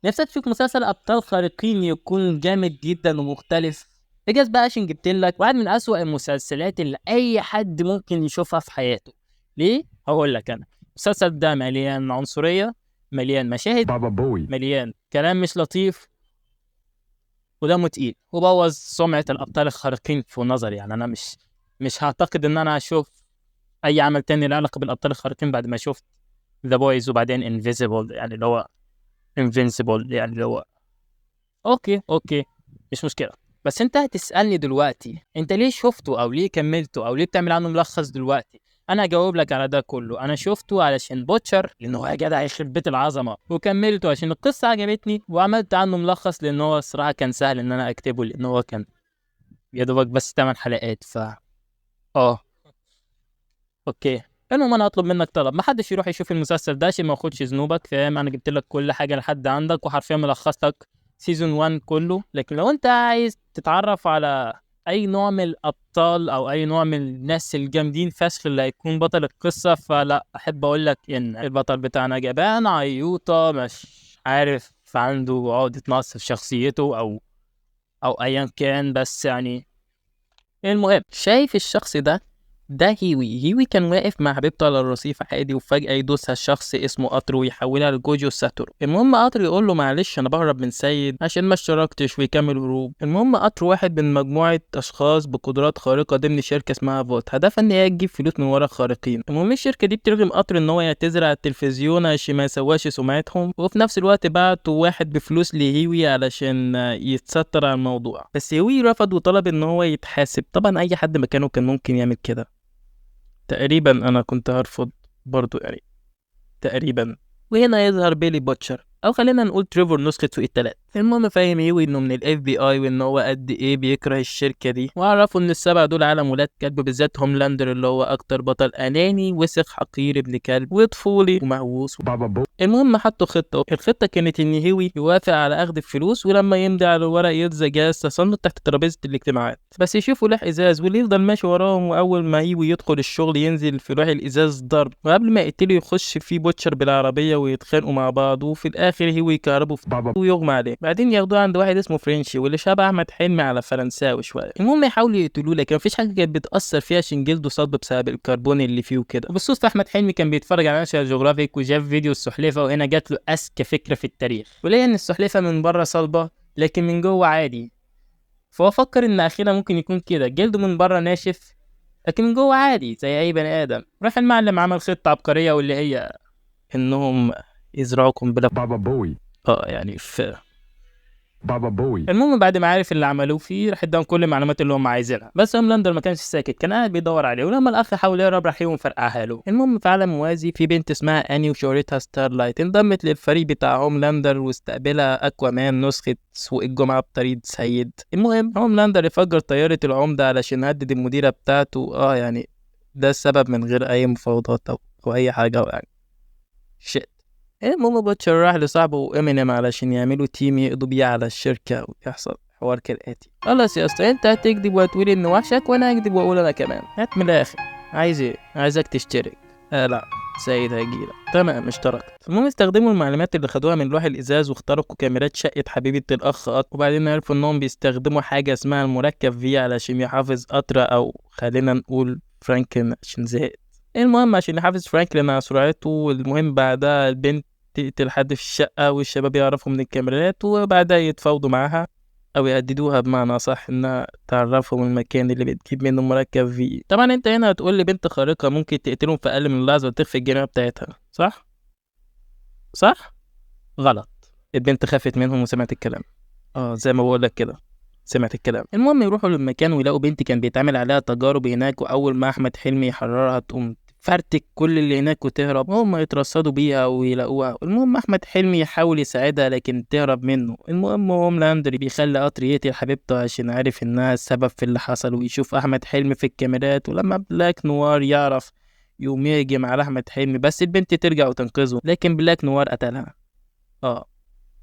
نفسك تشوف مسلسل ابطال خارقين يكون جامد جدا ومختلف؟ اجاز بقى عشان جبت لك واحد من اسوأ المسلسلات اللي اي حد ممكن يشوفها في حياته. ليه؟ هقول لك انا. المسلسل ده مليان عنصرية، مليان مشاهد، بابا بوي. مليان كلام مش لطيف، ودمه تقيل، وبوظ سمعة الابطال الخارقين في نظري. يعني انا مش هعتقد ان انا اشوف اي عمل تاني له علاقة بالابطال الخارقين بعد ما شفت ذا بويز وبعدين انفيزيبل، يعني اللي هو انفينسيبل، يعني اللي هو اوكي مش مشكله. بس انت هتسالني دلوقتي انت ليه شفته او ليه كملته او ليه بتعمل عنه ملخص دلوقتي؟ انا هجاوب لك على ده كله. انا شفته علشان بوتشر، لانه يا جدع يخرب بيت العظمه، وكملته عشان القصه عجبتني، وعملت عنه ملخص لان هو الصراحه كان سهل ان انا اكتبه، لان هو كان يا دوبك بس 8 حلقات. اه اوكي. المهم انا هطلب منك طلب، ما حدش يروح يشوف المسلسل ده عشان ما ياخدش ذنوبك، فاهم؟ انا جبت لك كل حاجه لحد عندك، وحرفيا ملخص لك سيزون 1 كله. لكن لو انت عايز تتعرف على اي نوع من الابطال او اي نوع من الناس الجامدين فشخ اللي هيكون بطل القصه، فلا احب اقول لك ان البطل بتاعنا جبان عيوطه، مش عارف، عنده عقده نقص في شخصيته او ايا كان. بس يعني المهم، شايف الشخص ده هيوي كان واقف مع حبيبته على الرصيف عادي، وفجأة يدوسها الشخص اسمه قطر ويحولها لجوجو ساتورو. المهم قطر يقول له معلش انا بهرب من سيد عشان ما اشتركتش، ويكمل هروب. المهم قطر واحد من مجموعة اشخاص بقدرات خارقة ضمن شركة اسمها فولت، هدفها ان هي تجيب فلوس من ورا الخارقين. المهم الشركة دي بترغم قطر ان هو يعتذر على التلفزيون عشان ما يسواش سمعتهم، وفي نفس الوقت بعتوا واحد بفلوس لهيوي علشان يتستر على الموضوع. بس هيوي رفض وطلب ان هو يتحاسب. طبعا اي حد مكانه كان ممكن يعمل كده، تقريبا انا كنت هرفض برضو يعني، تقريبا. وهنا يظهر بيلي بوتشر، او خلينا نقول تريفور نسخة سوق التلات. المهم فاهم يوي انه من الاف بي اي، وان هو قد ايه بيكره الشركة دي، وعرفوا ان السبعة دول عالم ولاد كلب، بالذات هوملاندر اللي هو اكتر بطل اناني وسخ حقير ابن كلب وطفولي ومهووس. بابا بوي. المهم حطوا خطة. الخطة كانت ان هيوي يوافق على اخذ الفلوس، ولما يمضي على الورق يلزق جهاز تصنت تحت ترابيزة الاجتماعات، بس يشوفوا لوح ازاز واللي يفضل ماشي وراهم. واول ما هيوي يدخل الشغل ينزل في لوح الازاز ضرب، وقبل ما يقتله يخش فيه بوتشر بالعربية ويتخانقوا مع بعض، وفي الاخر هيوي يكهربه بابا. ويغمى عليه. بعدين ياخدوه عند واحد اسمه فرنشي واللي شبه احمد حلمي على فرنساوي شويه. المهم يحاولوا يقتلوه، لكن مفيش حاجه كانت بتاثر فيه عشان جلده صلب بسبب الكربون اللي فيه وكده. وبالصدفه احمد حلمي كان بيتفرج على ناشونال جيوغرافيك وشاف فيديو السلحفاه، وهنا جات له اذكى فكره في التاريخ، ولقى ان السلحفاه من بره صلبه لكن من جوه عادي. فهو فكر ان اخيرا ممكن يكون كده، جلده من بره ناشف لكن من جوه عادي زي اي بني ادم. راح المعلم عمل خطه عبقريه، واللي هي انهم يزرعوا قنبله. بابا بوي. يعني في بابا بوي. المهم بعد ما عرف اللي عملوه فيه، راح اداهم كل المعلومات اللي هم عايزينها. بس هوملاندر ما كانش ساكت، كان قاعد بيدور عليه، ولما الاخ حاول يهرب راح يقوم فرقعها له. المهم في عالم موازي في بنت اسمها اني وشهرتها ستارلايت انضمت للفريق بتاع هوملاندر، واستقبلها اكوامان نسخة سوق الجمعة بطريقة سيد. المهم هوملاندر يفجر طيارة العمدة علشان يهدد المديرة بتاعته، يعني ده السبب من غير اي مفاوضات او اي حاجة يعني. شيت. المهم بوتشر راح لصاحبه امينيم علشان يعملوا تيم يقضوا بيه على الشركة، ويحصل حوار كالآتي. خلاص يا اسطى، انت هتكذب وهتقول ان وحشك، وانا هكذب واقول انا كمان. هات من الاخر، عايز ايه؟ عايزك تشترك. لا، سيد هيجيلك. تمام، اشتركت. المهم استخدموا المعلومات اللي خدوها من لوح الازاز واخترقوا كاميرات شقة حبيبة الاخ قطر، وبعدين عرفوا انهم بيستخدموا حاجة اسمها المركب في علشان يحافظ قطر، او خلينا نقول فرانكن عشان زهقت. المهم عشان يحافظ فرانكلين على سرعته. والمهم بعدها البنت تقتل حد في الشقة، والشباب يعرفوا من الكاميرات، وبعدها يتفاوضوا معاها أو يهددوها، بمعنى صح إنها تعرفهم المكان اللي بتجيب منه مركب فيه. طبعا أنت هنا هتقول لي بنت خارقة ممكن تقتلهم في أقل من لحظة وتخفي الجريمة بتاعتها، صح؟ صح؟ غلط. البنت خافت منهم وسمعت الكلام. زي ما بقول لك كده، سمعت الكلام. المهم يروحوا للمكان ويلاقوا بنت كان بيتعمل عليها تجارب هناك، واول ما احمد حلمي يحررها تقوم فرتك كل اللي هناك وتهرب. هم يترصدوا بيها ويلاقوها. المهم احمد حلمي يحاول يساعدها لكن تهرب منه. المهم هوملاندر بيخلي قطر يقتل حبيبته عشان عارف انها السبب في اللي حصل، ويشوف احمد حلمي في الكاميرات. ولما بلاك نوار يعرف يقوم يهجم على احمد حلمي، بس البنت ترجع وتنقذه، لكن بلاك نوار قتلها. اه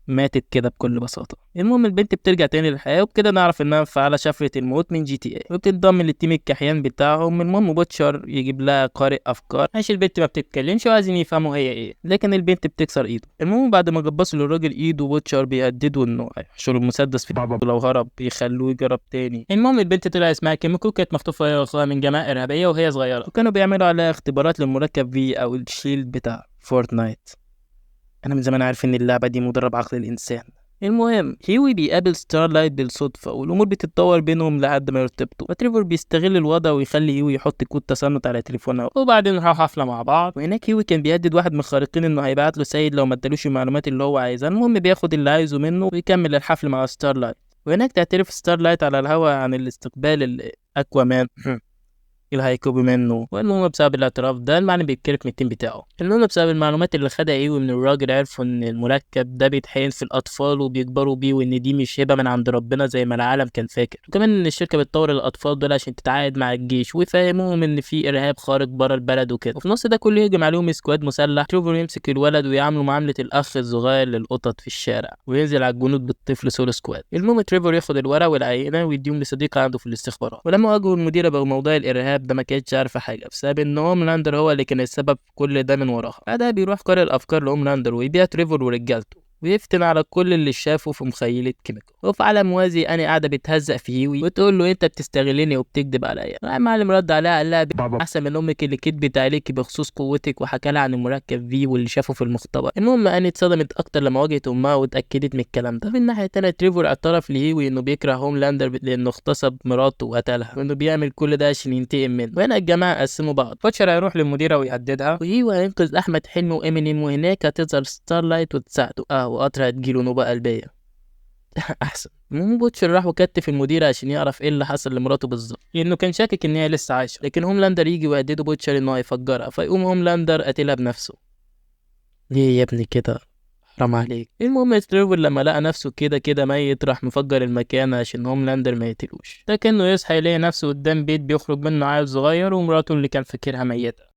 ماتت كده بكل بساطة. المهم البنت بترجع تاني للحياة، وبكده نعرف انها مفعلة شفرة الموت من GTA، وبتنضم للتيم الكحيان بتاعهم. المهم بوتشر يجيب لها قارئ افكار عشان البنت ما بتتكلمش وعايزين يفهموا هي ايه، لكن البنت بتكسر ايده. المهم بعد ما جبصوا للراجل ايده، بوتشر بيهددوا انه هيحشروا المسدس في بابا لو هرب يخلوه يجرب تاني. المهم البنت طلع اسمها كيميكو، كانت مخطوفة هي واخوها من جماعة ارهابية وهي صغيرة، وكانوا بيعملوا عليها اختبارات للمركب في او الشيلد بتاع فورتنايت. انا من زمان عارف ان اللعبه دي مدرب عقل الانسان. المهم هيوي بيقابل ستارلايت بالصدفه، والامور بتتطور بينهم لحد ما يرتبطوا، فتريفور بيستغل الوضع ويخلي هيوي يحط كود تصنت على تليفونها، وبعدين راحوا حفله مع بعض. وهناك هيوي كان بيهدد واحد من الخارقين انه هيبعت له سيد لو ما ادالوش المعلومات اللي هو عايزها. المهم بياخد اللي عايزه منه ويكمل الحفل مع ستارلايت. وهناك تعترف ستارلايت على الهوا عن الاستقبال الاكوامان اللي هيكوبي منه. والمهم بسبب الاعتراف ده المعنى بيتكرف من التيم بتاعه. المهم بسبب المعلومات اللي خدها ايوه من الراجل، عرفوا ان المركب ده بيتحقن في الاطفال وبيكبروا بيه، وان دي مش هبه من عند ربنا زي ما العالم كان فاكر. وكمان ان الشركه بتطور الاطفال دول عشان تتعاقد مع الجيش ويفهموهم ان في ارهاب خارج بره البلد وكده. وفي نص ده كله يهجم عليهم سكواد مسلح. تريفور يمسك الولد ويعامله معامله الاخ الصغير للقطط في الشارع، وينزل على الجنود بالطفل سول سكواد. المهم تريفور ياخد الورق والعينه ويديهم لصديق عنده في الاستخبارات. ولما واجهوا المديره بموضوع الارهاب ده ما كانتش عارفه حاجه، بسبب ان هوملاندر هو اللي كان السبب في كل ده من وراها. بعدها بيروح قارئ الافكار لهوملاندر ويبيع تريفور ورجالته، ويفتن على كل اللي شافه في مخيلة كيميكو. وفي عالم موازي أنا قاعدة بتهزق في هيوي وتقول له أنت بتستغلني وبتكذب عليا. المعلم رد عليها قال لها بابا أحسن من أمك اللي كدبت عليكي بخصوص قوتك، وحكى لها عن المركب في واللي شافه في المختبر. المهم أنا اتصدمت أكتر لما واجهت أمها واتأكدت من الكلام ده. في الناحية التانية تريفور اعترف لهيوي إنه بيكره هوملاندر لأنه اغتصب مراته وقتلها، وإنه بيعمل كل ده عشان ينتقم منه. وهنا الجماعة قسموا بعض. بوتشر هيروح للمديرة ويهددها، وهيوي هينقذ أحمد حلمي وإمينيم، وهناك هتظهر ستارلايت وتساعده. وقطر هتجيله نوبة قلبية. احسن. المهم بوتشر راح وكتف المدير عشان يعرف ايه اللي حصل لمراته بالظبط، لانه كان شاكك ان هي لسه عايشه. لكن هوملاندر يجي ويهدده بوتشر انه هيفجرها، فيقوم هوملاندر قاتلها بنفسه. ليه يا ابني كده؟ حرام عليك. المهم تريفور لما لقى نفسه كده كده ميت راح مفجر المكان عشان هوملاندر ما يقتلوش. ده كانه يصحى يلاقي نفسه قدام بيت بيخرج منه عيل صغير ومراته اللي كان فاكرها ميته.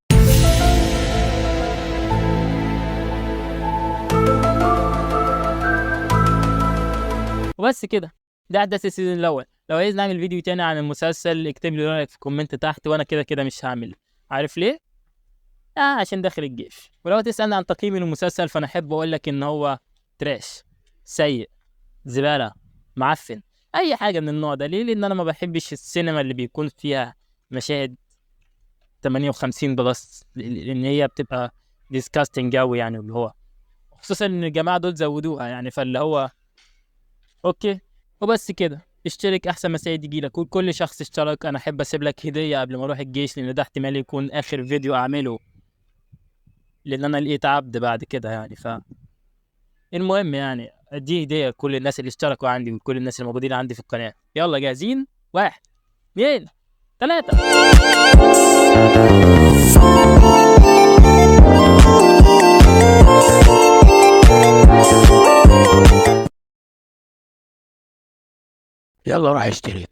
وبس كده، ده احداث السيزون الاول. لو عايز نعمل فيديو تاني عن المسلسل اكتب لي رايك في كومنت تحت، وانا كده كده مش هعمل. عارف ليه؟ عشان داخل الجيش. ولو تسالني عن تقييمي للمسلسل فانا احب اقول لك ان هو تراش، سيء، زباله، معفن، اي حاجه من النوع ده. ليه؟ لان انا ما بحبش السينما اللي بيكون فيها مشاهد 58 بلس، لان هي بتبقى ديسكاستنج قوي يعني، اللي هو خصوصا ان الجماعه دول زودوها يعني، فاللي هو اوكي. وبس كده، اشترك احسن ما سيد يجيلك. كل شخص اشترك انا احب اسيب لك هديه قبل ما اروح الجيش، لان ده احتمال يكون اخر فيديو اعمله، لان انا لقيت عبد بعد كده يعني. المهم يعني دي هديه لكل الناس اللي اشتركوا عندي وكل الناس الموجودين عندي في القناه. يلا جاهزين؟ 1 2 3. يلا روح اشتري.